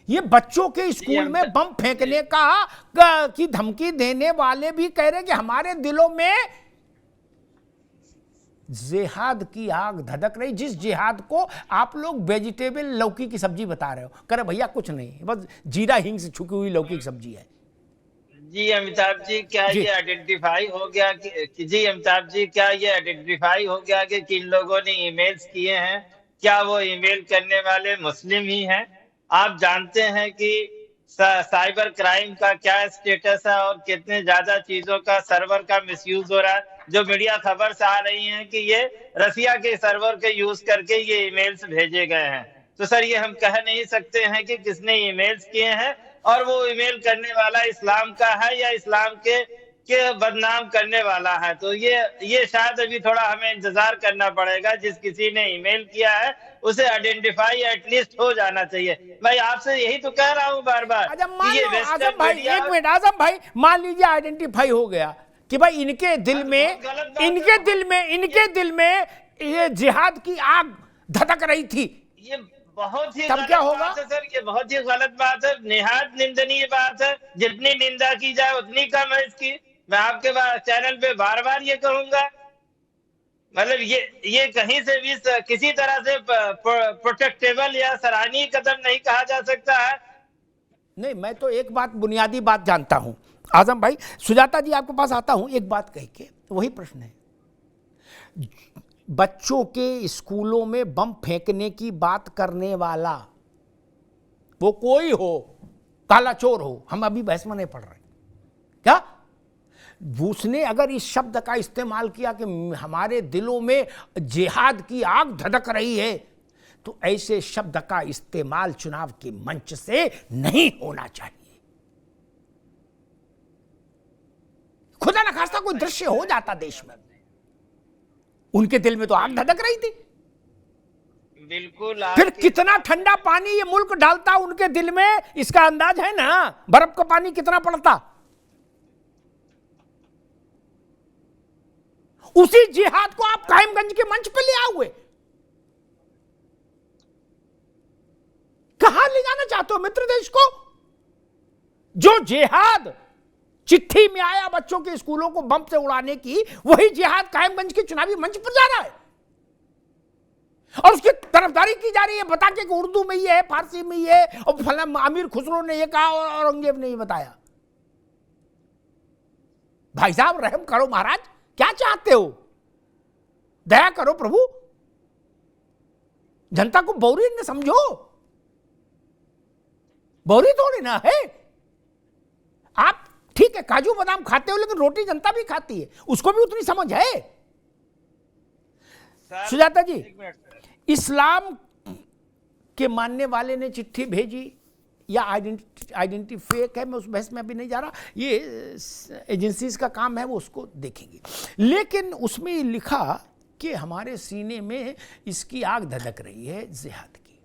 ये बच्चों के स्कूल में बम फेंकने की धमकी देने वाले भी कह रहे कि हमारे दिलों में जिहाद की आग धधक रही, जिस जिहाद को आप लोग वेजिटेबल लौकी की सब्जी बता रहे हो। करे भैया कुछ नहीं, बस जीरा हींग से छुकी हुई लौकी की सब्जी है। जी अमिताभ जी, क्या जी। ये आइडेंटिफाई हो गया जी अमिताभ जी, क्या ये आइडेंटिफाई हो गया कि किन लोगों ने ईमेल्स किए हैं? क्या वो ईमेल करने वाले मुस्लिम ही हैं? आप जानते हैं कि साइबर क्राइम का क्या स्टेटस है और कितने ज्यादा चीजों का सर्वर का मिसयूज हो रहा है। जो मीडिया खबर से आ रही है कि ये रसिया के सर्वर के यूज करके ये ईमेल्स भेजे गए हैं। तो सर, ये हम कह नहीं सकते हैं कि किसने ईमेल्स किए हैं, और वो ईमेल करने वाला इस्लाम का है या इस्लाम के बदनाम करने वाला है। तो ये शायद अभी थोड़ा हमें इंतजार करना पड़ेगा। जिस किसी ने ईमेल किया है उसे आइडेंटिफाई एटलीस्ट हो जाना चाहिए। मैं आपसे यही तो कह रहा हूँ बार बार कि ये आजम वेस्टर्न भाई, मीडिया। एक मिनट आजम भाई, मान लीजिए आइडेंटिफाई हो गया कि भाई इनके दिल में, इनके दिल में ये जिहाद की आग धधक रही थी, ये बहुत ही तब क्या गलत होगा? बात है सर, ये बहुत ही गलत बात है, निहायत निंदनीय बात है। जितनी निंदा की जाए उतनी कम है इसकी। मैं आपके चैनल पे बार बार ये कहूंगा। मतलब ये कहीं से भी किसी तरह से प्रोटेक्टेबल या सराहनीय कदम नहीं कहा जा सकता है। नहीं, मैं तो एक बात, बुनियादी बात जानता हूं आजम भाई। सुजाता जी आपके पास आता हूं एक बात कह के, वही प्रश्न है, बच्चों के स्कूलों में बम फेंकने की बात करने वाला वो कोई हो, काला चोर हो, हम अभी बहस में नहीं पढ़ रहे क्या, उसने अगर इस शब्द का इस्तेमाल किया कि हमारे दिलों में जिहाद की आग धधक रही है, तो ऐसे शब्द का इस्तेमाल चुनाव के मंच से नहीं होना चाहिए। खुदा न खास्ता कोई दृश्य हो जाता देश में, उनके दिल में तो आग धधक रही थी। बिल्कुल। फिर कितना ठंडा पानी ये मुल्क डालता उनके दिल में, इसका अंदाज है ना, बर्फ का पानी कितना पड़ता। उसी जिहाद को आप कायमगंज के मंच पे ले आए हुए, कहां ले जाना चाहते हो मित्र देश को? जो जिहाद चिट्ठी में आया बच्चों के स्कूलों को बम से उड़ाने की, वही जिहाद कायमगंज के चुनावी मंच पर जा रहा है और उसकी तरफदारी की जा रही है, बता के उर्दू में ये है, फारसी में ये है, और फला अमीर खुसरो ने ये कहा और औरंगजेब ने ये बताया। भाई साहब रहम करो महाराज, क्या चाहते हो? दया करो प्रभु, जनता को बौरी न समझो, बौरी थोड़ी ना है। आप ठीक है काजू बादाम खाते हो, लेकिन रोटी जनता भी खाती है, उसको भी उतनी समझ है। सुजाता जी, इस्लाम के मानने वाले ने चिट्ठी भेजी या आइडेंटिटी फेक है, मैं उस बहस में अभी नहीं जा रहा, ये एजेंसीज का काम है, वो उसको देखेंगे। लेकिन उसमें लिखा कि हमारे सीने में इसकी आग धधक रही है जिहाद की।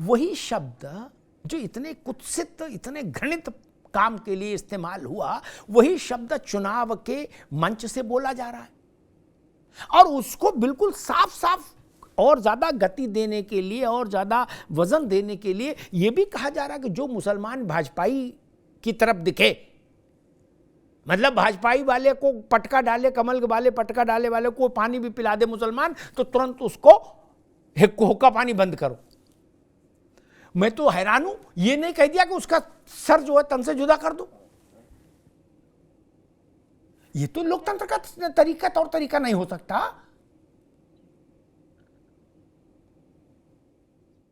वही शब्द जो इतने कुत्सित, इतने घृणित काम के लिए इस्तेमाल हुआ, वही शब्द चुनाव के मंच से बोला जा रहा है, और उसको बिल्कुल साफ साफ और ज्यादा गति देने के लिए और ज्यादा वजन देने के लिए यह भी कहा जा रहा है कि जो मुसलमान भाजपाई की तरफ दिखे, मतलब भाजपाई वाले को पटका डाले, कमल वाले पटका डाले वाले को पानी भी पिला दे मुसलमान, तो तुरंत उसको हुक्का पानी बंद करो। मैं तो हैरान हूं, ये नहीं कह दिया कि उसका सर जो है तन से जुदा कर दो। ये तो लोकतंत्र का तरीका, तौर तरीका नहीं हो सकता।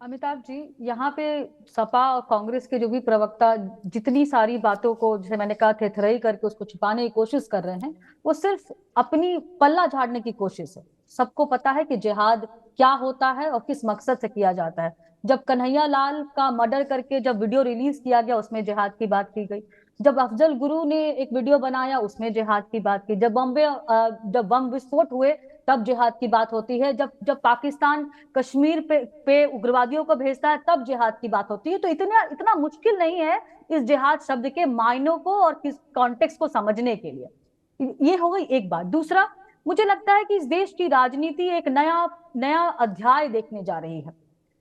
अमिताभ जी, यहाँ पे सपा और कांग्रेस के जो भी प्रवक्ता जितनी सारी बातों को, जैसे मैंने कहा, थेथराई करके उसको छिपाने की कोशिश कर रहे हैं, वो सिर्फ अपनी पल्ला झाड़ने की कोशिश है। सबको पता है कि जिहाद क्या होता है और किस मकसद से किया जाता है। जब कन्हैया लाल का मर्डर करके जब वीडियो रिलीज किया गया, उसमें जिहाद की बात की गई। जब अफजल गुरु ने एक वीडियो बनाया, उसमें जिहाद की बात की। जब बम विस्फोट हुए, तब जिहाद की बात होती है। जब पाकिस्तान कश्मीर पे उग्रवादियों को भेजता है, तब जिहाद की बात होती है। तो इतना मुश्किल नहीं है इस जिहाद शब्द के मायनों को और किस कॉन्टेक्स्ट को समझने के लिए। ये हो गई एक बात। दूसरा, मुझे लगता है कि इस देश की राजनीति एक नया अध्याय देखने जा रही है।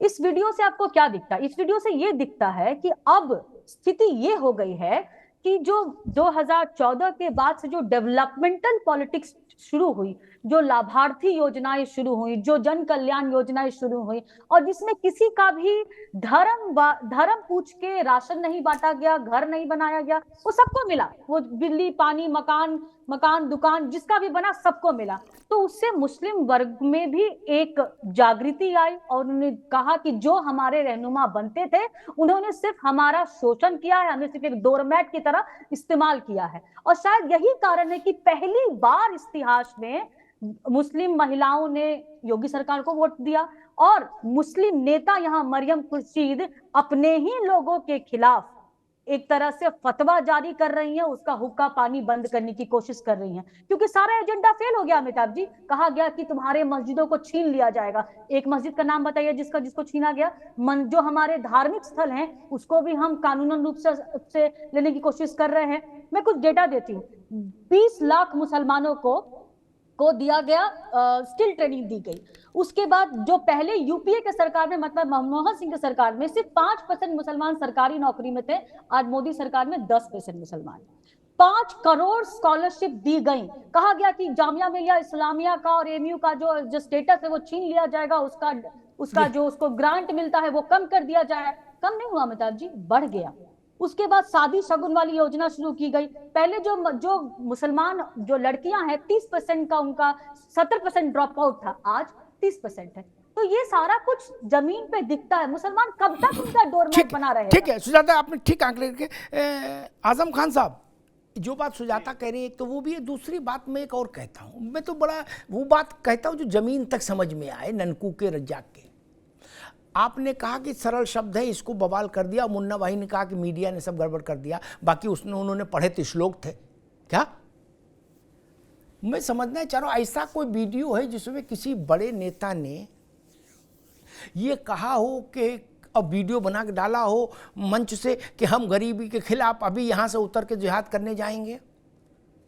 इस वीडियो से आपको क्या दिखता है? इस वीडियो से ये दिखता है कि अब स्थिति ये हो गई है कि जो 2014 के बाद से जो डेवलपमेंटल पॉलिटिक्स शुरू हुई, जो लाभार्थी योजनाएं शुरू हुई, जो जन कल्याण योजनाएं शुरू हुई, और जिसमें किसी का भी धर्म पूछ के राशन नहीं बांटा गया, घर नहीं बनाया गया, वो सबको मिला, वो बिजली, पानी, मकान, दुकान, जिसका भी बना सबको मिला। तो उससे मुस्लिम वर्ग में भी एक जागृति आई और उन्होंने कहा कि जो हमारे रहनुमा बनते थे उन्होंने सिर्फ हमारा शोषण किया है, हमें सिर्फ एक डोरमैट की तरह इस्तेमाल किया है। और शायद यही कारण है कि पहली बार इतिहास में मुस्लिम महिलाओं ने योगी सरकार को वोट दिया और मुस्लिम नेता यहाँ मरियम खुर्शीद अपने ही लोगों के खिलाफ एक तरह से फतवा जारी कर रही हैं, उसका हुक्का पानी बंद करने की कोशिश कर रही हैं, क्योंकि सारा एजेंडा फेल हो गया। अमिताभ जी, कहा गया कि तुम्हारे मस्जिदों को छीन लिया जाएगा। एक मस्जिद का नाम बताइए जिसको छीना गया? जो हमारे धार्मिक स्थल हैं उसको भी हम कानूनन रूप से लेने की कोशिश कर रहे हैं। मैं कुछ डेटा देती हूँ। 20 लाख मुसलमानों को दिया गया, स्किल ट्रेनिंग दी गई। उसके बाद जो पहले यूपीए के सरकार में, मतलब मनमोहन सिंह के सरकार में सिर्फ 5% मुसलमान सरकारी नौकरी में थे, आज मोदी सरकार में 10% मुसलमान। 5 करोड़ स्कॉलरशिप दी गई। कहा गया कि जामिया मिलिया इस्लामिया का और एमयू का जो स्टेटस है वो छीन लिया जाएगा, उसका जो उसको ग्रांट मिलता है वो कम कर दिया जाए। कम नहीं हुआ अमिताभ जी, बढ़ गया। उसके बाद शादी शगुन वाली योजना शुरू की गई। पहले जो मुसलमान जो लड़कियां हैं 30% का उनका 70% ड्रॉप आउट था, आज 30% है। तो ये सारा कुछ जमीन पे दिखता है। मुसलमान कब तक उनका डोरमैट बना रहेगा? ठीक है सुजाता, आपने ठीक आंकड़े रखे। आजम खान साहब, जो बात सुजाता कह रही है तो वो भी है। दूसरी बात मैं एक और कहता हूँ, मैं तो बड़ा वो बात कहता हूँ जो जमीन तक समझ में आए, ननकू के रज्जाक के। आपने कहा कि सरल शब्द है, इसको बवाल कर दिया। मुन्ना भाई ने कहा कि मीडिया ने सब गड़बड़ कर दिया, बाकी उन्होंने पढ़े तो श्लोक थे क्या? मैं समझना चाह रहा हूं ऐसा कोई वीडियो है जिसमें किसी बड़े नेता ने ये कहा हो कि, अब वीडियो बना के डाला हो मंच से कि हम गरीबी के खिलाफ अभी यहां से उतर के जिहाद करने जाएंगे,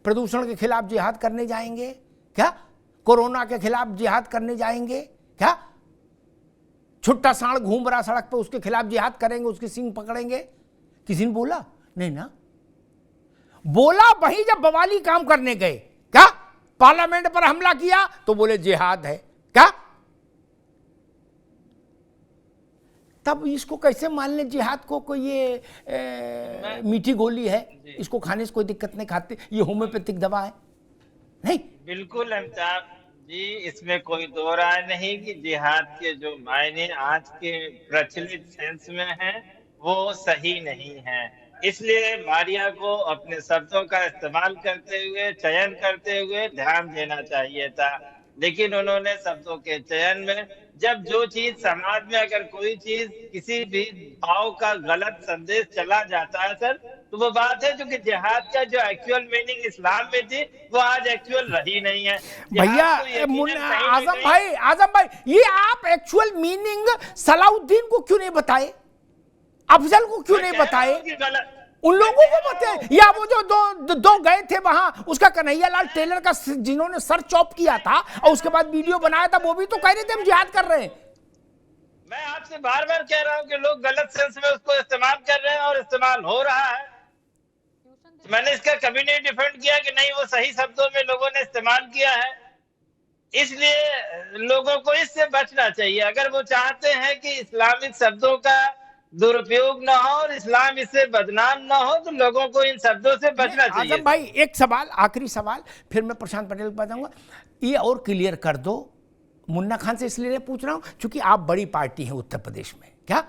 प्रदूषण के खिलाफ जिहाद करने जाएंगे क्या, कोरोना के खिलाफ जिहाद करने जाएंगे क्या, छुट्टा सांड घूम रहा सड़क पे उसके खिलाफ जिहाद करेंगे, उसकी सींग पकड़ेंगे? किसी ने बोला? नहीं ना। बोला वही जब बवाली काम करने गए, क्या पार्लियामेंट पर हमला किया तो बोले जिहाद है क्या? तब इसको कैसे मान ले जिहाद को? कोई ये मीठी गोली है, इसको खाने से कोई दिक्कत नहीं, खाते ये होम्योपैथिक दवा है नहीं। बिल्कुल अमिताभ जी, इसमें कोई दो राय नहीं कि जिहाद के जो मायने आज के प्रचलित सेंस में हैं वो सही नहीं है। इसलिए मारिया को अपने शब्दों का इस्तेमाल करते हुए, चयन करते हुए ध्यान देना चाहिए था। लेकिन उन्होंने शब्दों के चयन में, जब जो चीज समाज में अगर कोई चीज किसी भी भाव का गलत संदेश चला जाता है सर, तो वो बात है जो कि जिहाद का जो एक्चुअल मीनिंग इस्लाम में थी वो आज एक्चुअल रही नहीं है। भैया आजम भाई, ये आप एक्चुअल मीनिंग सलाउद्दीन को क्यों नहीं बताए, अफजल को क्यों नहीं बताए? उन लोगों को बताए, या वो जो दो गए थे वहां, उसका कन्हैयालाल टेलर का जिन्होंने सर चॉप किया था और उसके बाद वीडियो बनाया था, वो भी तो कह रहे थे हम जिहाद कर रहे हैं। मैं आपसे बार बार कह रहा हूं कि लोग गलत सेंस में उसको इस्तेमाल कर रहे हैं और इस्तेमाल हो रहा है। मैंने इसका कभी नहीं डिफेंड किया कि नहीं, वो सही शब्दों में लोगों ने इस्तेमाल किया है। इसलिए लोगों को इससे बचना चाहिए। अगर वो चाहते हैं कि इस्लामिक शब्दों का दुरुपयोग ना हो और इस्लाम इससे बदनाम ना हो, तो लोगों को इन शब्दों से बचना चाहिए। आजम भाई, एक सवाल, आखिरी सवाल, फिर मैं प्रशांत पटेल के पास जाऊंगा। ये और क्लियर कर दो, मुन्ना खान से इसलिए पूछ रहा हूं क्योंकि आप बड़ी पार्टी हैं उत्तर प्रदेश में, क्या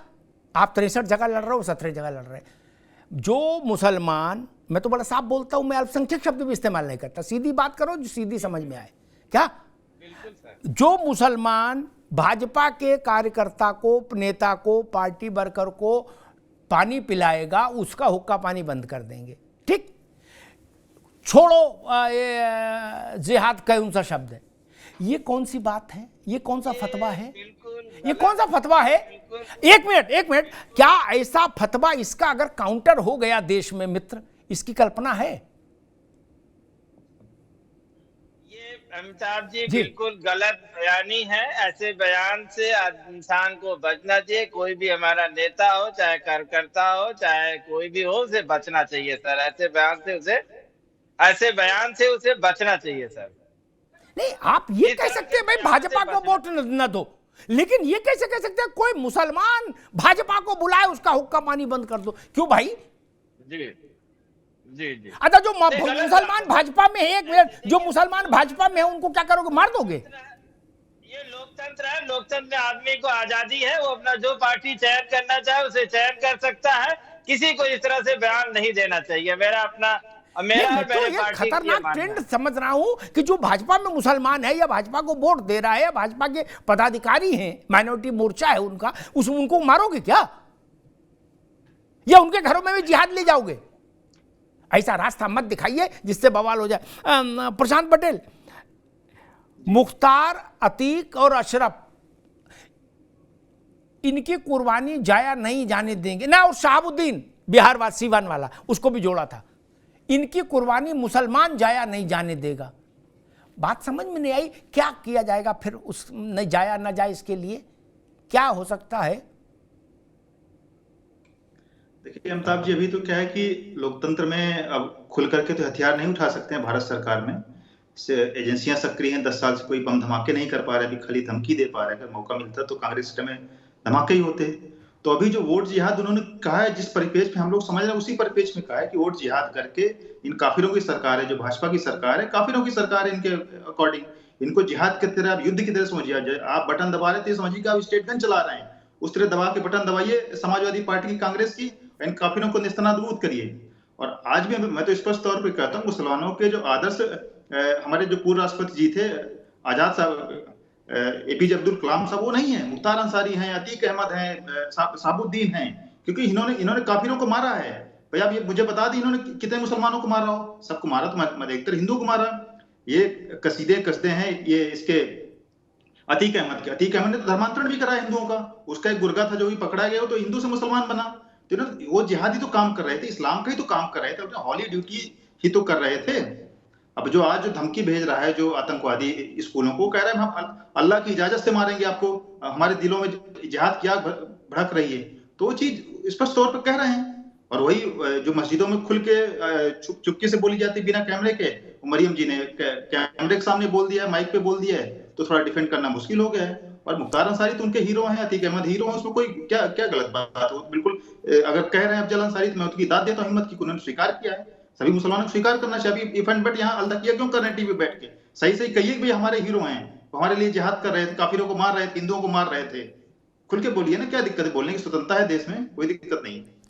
आप 63 जगह लड़ रहे हो, 17 जगह लड़ रहे हैं। जो मुसलमान, मैं तो बड़ा साफ बोलता हूं, मैं अल्पसंख्यक शब्द भी इस्तेमाल नहीं करता, सीधी बात करो जो सीधी समझ में आए, क्या? बिल्कुल सर। जो मुसलमान भाजपा के कार्यकर्ता को, नेता को, पार्टी वर्कर को पानी पिलाएगा, उसका हुक्का पानी बंद कर देंगे, ठीक? छोड़ो जिहाद कौन सा शब्द है, ये कौन सी बात है, ये कौन सा फतवा है, ये कौन सा फतवा है? एक मिनट, क्या ऐसा फतवा, इसका अगर काउंटर हो गया देश में मित्र, इसकी कल्पना है? ये अमिताभ जी जी बिल्कुल गलत बयानी है। ऐसे बयान से इंसान को बचना चाहिए। कोई भी हमारा नेता हो, चाहे कार्यकर्ता हो, चाहे कोई भी हो, उसे बचना चाहिए सर। ऐसे बयान से उसे बचना चाहिए सर। नहीं, आप ये इस कह तरह सकते के हैं भाई बयानों से भाजपा को बचना वोट न दो, लेकिन ये कैसे कह सकते हैं कोई मुसलमान भाजपा को बुलाए उसका हुक्का पानी बंद कर दो? क्यों भाई? जी जी जी। अच्छा, जो नहीं, गलत बात मुसलमान है। भाजपा में है, एक मिनट, जो देखिए, मुसलमान भाजपा में है उनको क्या करोगे, मार दोगे? ये लोकतंत्र है। लोकतंत्र में आदमी को आजादी है, वो अपना जो पार्टी चयन करना चाहे उसे चयन कर सकता है। किसी को इस तरह से बयान नहीं देना चाहिए। नहीं, मेरा मैं और तो मेरे ये पार्टी का ये खतरनाक मानना ट्रेंड है। समझ रहा हूं कि जो भाजपा में मुसलमान है या भाजपा को वोट दे रहा है या भाजपा के पदाधिकारी हैं, माइनॉरिटी मोर्चा है उनका, उनको मारोगे क्या, या उनके घरों में भी जिहाद ले जाओगे? ऐसा रास्ता मत दिखाइए जिससे बवाल हो जाए। प्रशांत पटेल, मुख्तार, अतीक और अशरफ, इनकी कुर्बानी जाया नहीं जाने देंगे ना। और शहाबुद्दीन बिहार वाला, सीवान वाला, उसको भी जोड़ा था। इनकी कुर्बानी मुसलमान जाया नहीं जाने देगा। बात समझ में नहीं आई, क्या किया जाएगा फिर उस न जाया न जाए इसके लिए क्या हो सकता है? देखिए अमिताभ जी, अभी तो क्या है कि लोकतंत्र में अब खुल करके तो हथियार नहीं उठा सकते हैं भारत सरकार में। एजेंसियां सक्रिय हैं, 10 साल से कोई बम धमाके नहीं कर पा रहे, अभी खाली धमकी दे पा रहे हैं। अगर मौका मिलता तो कांग्रेस में धमाके ही होते। तो अभी जो वोट जिहाद उन्होंने कहा है, जिस परिपेक्ष में हम लोग समझ रहे हैं उसी परिपेक्ष में कहा है कि वोट जिहाद करके इन काफिरों की सरकार है, जो भाजपा की सरकार है, काफिरों की सरकार है, इनके अकॉर्डिंग इनको जिहाद की तरह, आप युद्ध की तरह समझिए। आप बटन दबा रहे थे, समझिए कि आप स्टेट गन चला रहे हैं, उस तरह दबा के बटन दबाइए समाजवादी पार्टी की, कांग्रेस की, इन काफिरों को निस्तनाबूद करिए। और आज भी मैं तो स्पष्ट तौर पे कहता हूँ, मुसलमानों के जो आदर्श हमारे जो पूर्व राष्ट्रपति जी थे आजाद साहब, एपीजे अब्दुल कलाम साहब, वो नहीं है। मुख्तार अंसारी हैं, अतीक अहमद हैं, साबुद्दीन हैं, क्योंकि इन्होंने काफिरों को मारा है। भाई आप ये मुझे बता दी इन्होंने कितने मुसलमानों को मारा हो? सबको मारा तो मैं अधिकतर हिंदू को मारा। ये कसीदे कसदे हैं ये इसके अतीक अहमद ने तो धर्मांतरण भी करा हिंदुओं का। उसका एक गुर्गा था जो भी पकड़ा गया, वो तो हिंदू से मुसलमान बना। तो वो जिहादी तो काम कर रहे थे, इस्लाम का ही तो काम कर रहे थे, अपने हॉली ड्यूटी ही तो कर रहे थे। अब जो आज जो धमकी भेज रहा है जो आतंकवादी स्कूलों को, कह रहे हैं हम अल्लाह की इजाजत से मारेंगे आपको, हमारे दिलों में जिहाद की आग भड़क रही है, तो वो चीज स्पष्ट तौर पर कह रहे हैं। और वही जो मस्जिदों में खुल के चुपके से बोली जाती बिना कैमरे के, मरियम जी ने कैमरे के सामने बोल दिया है, माइक पे बोल दिया है, तो थोड़ा डिफेंड करना मुश्किल हो गया है। और मुख्तार अंसारी तो उनके हीरो हैं, अतीक अहमद हीरो हैं, उसमें कोई क्या क्या गलत बात हो? बिल्कुल, अगर कह रहे हैं अफजल अंसारी तो मैं उनकी दाद देता हूं, हिम्मत की, उन्होंने स्वीकार किया है। सभी मुसलमानों को स्वीकार करना चाहिए। अभी इफ एंड बट यहाँ अलदकिया क्यों कर रहे हैं टीवी बैठ के? सही सही कहिए कि भाई हमारे हीरो हैं, हमारे लिए जिहाद कर रहे थे, काफिरों को मार रहे थे, हिंदुओं को मार रहे थे। खुल के बोलिए ना, क्या दिक्कत है? बोलने की स्वतंत्रता है देश में, कोई दिक्कत नहीं है।